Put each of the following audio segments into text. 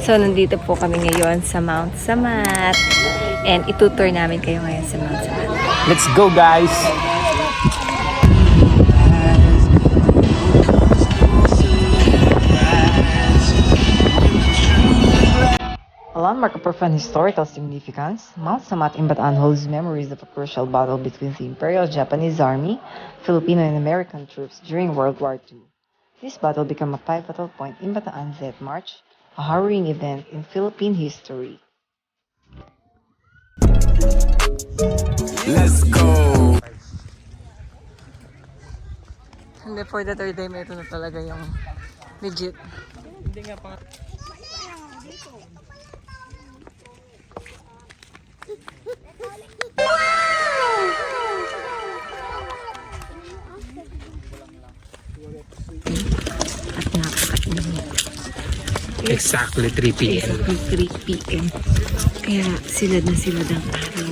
So, nandito po kami ngayon sa Mount Samat. And itutour namin kayo ngayon sa Mount Samat. Let's go, guys! A landmark of profound historical significance, Mount Samat in Bataan holds memories of a crucial battle between the Imperial Japanese Army, Filipino and American troops during World War II. This battle became a pivotal point in Bataan's Death March, a harrowing event in Philippine history. Let's go! And for the third time, ito na talaga yung legit. Hindi nga pa. At napakainit. Exactly 3 p.m. Exactly 3 p.m. Kaya silad na silad ang araw.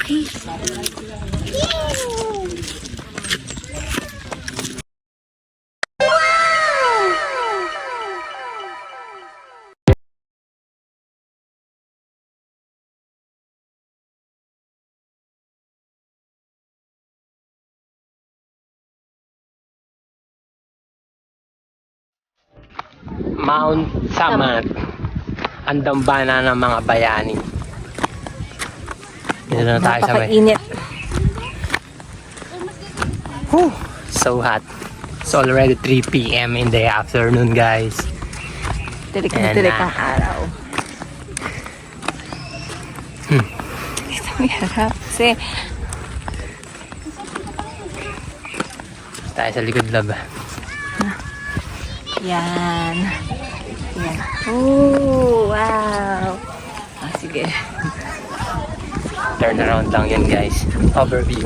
Okay. Mount Samat. Ang dambana ng mga bayani. Dito na tayo sa may. Napakainit. Whew, so hot. It's already 3 p.m. in the afternoon, guys. Tirik na tirik ang araw. Ito may harap. Kasi Tayo sa likod lab. yan. Yan. Oh, wow. Sige. Turn around lang yan, guys. Overview.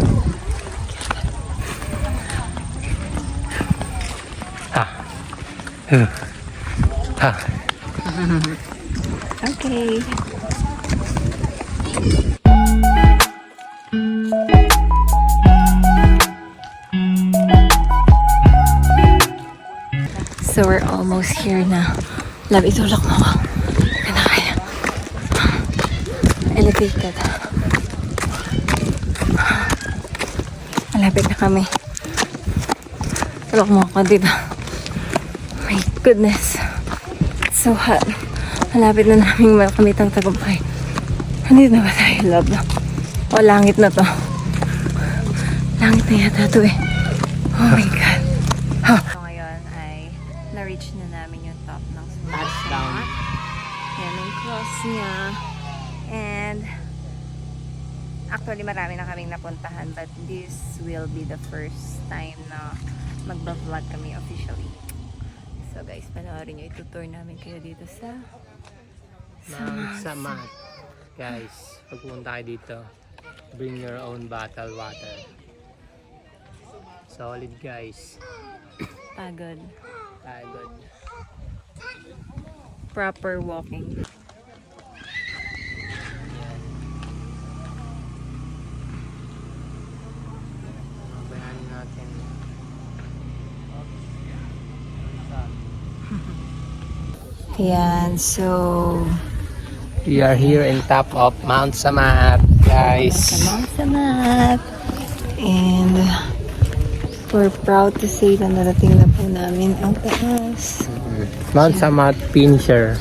Ha. Ha. Okay. So we're almost here na. Love, itulak mo ako. Kaya. Elevated. Malapit na kami. Tulak mo ako, diba? My goodness. It's so hot. Malapit na namin makamit ang tagumpay. Nandito na ba tayo, love? O, langit na to. Langit na yata to eh. Oh my God. Huh. So ngayon ay na-reach na namin yung top ng Touchdown. yan yung cross niya. And actually marami na kaming napuntahan, but this will be the first time na magba-vlog kami officially. So guys, panoorin nyo, itutour namin kayo dito sa Mount Samat. Guys, pag pumunta kayo dito, bring your own bottled water. Solid, guys. Pagod. Pagod. Proper walking. Mabayanin natin. Yan, so We are here in top of Mount Samat, guys. Mount Samat. And we're proud to say na narating na po namin ang taas. Mount Samat finisher.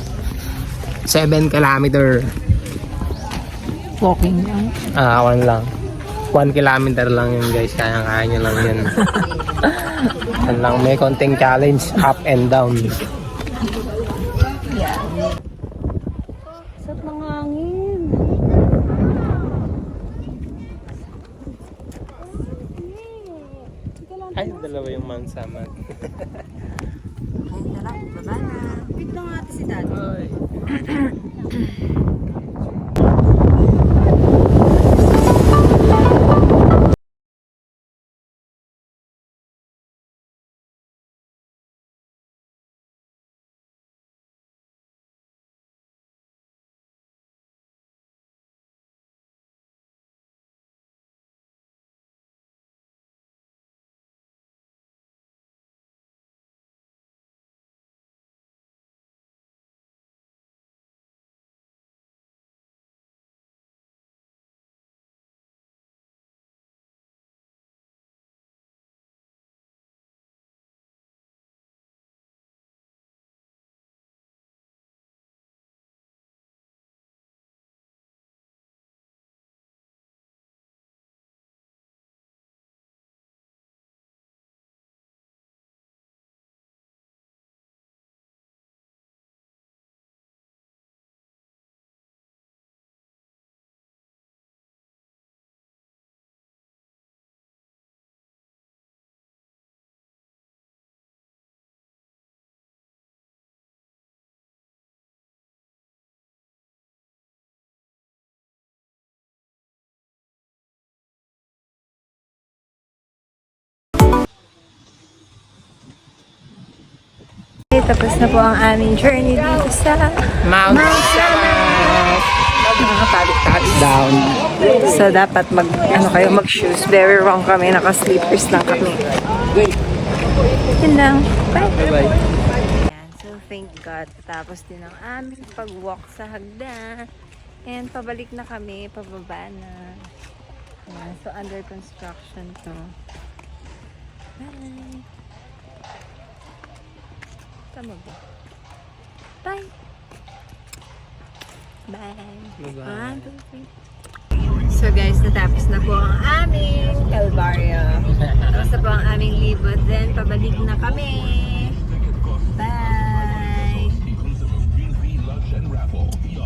7 kilometer. Walking lang. One lang. 1 kilometer lang yun, guys. Kaya nyo lang yun. Yan lang. May konting challenge. Up and down. Yeah. Sarap ng hangin. Ay, dalawa yung Mount Samat. Ay, tara, baba na. Wait lang ate si Dad. Tapos na po ang aming journey dito sa Mount Sarap! Nakakatalik-talik down. So, dapat mag-shoes. Very wrong kami. Naka-sleepers lang kami. Yun lang. Bye! Bye-bye. Ayan, so, thank God. Tapos din ang aming pag-walk sa hagdan. And pabalik na kami. Pababa na. Ayan, so, under construction to. Bye! Tama ba? Bye! Bye! Bye-bye. 1, 2, 3. So guys, natapos na po ang aming Calvario. Tapos na po ang aming libot. Then, pabalik na kami.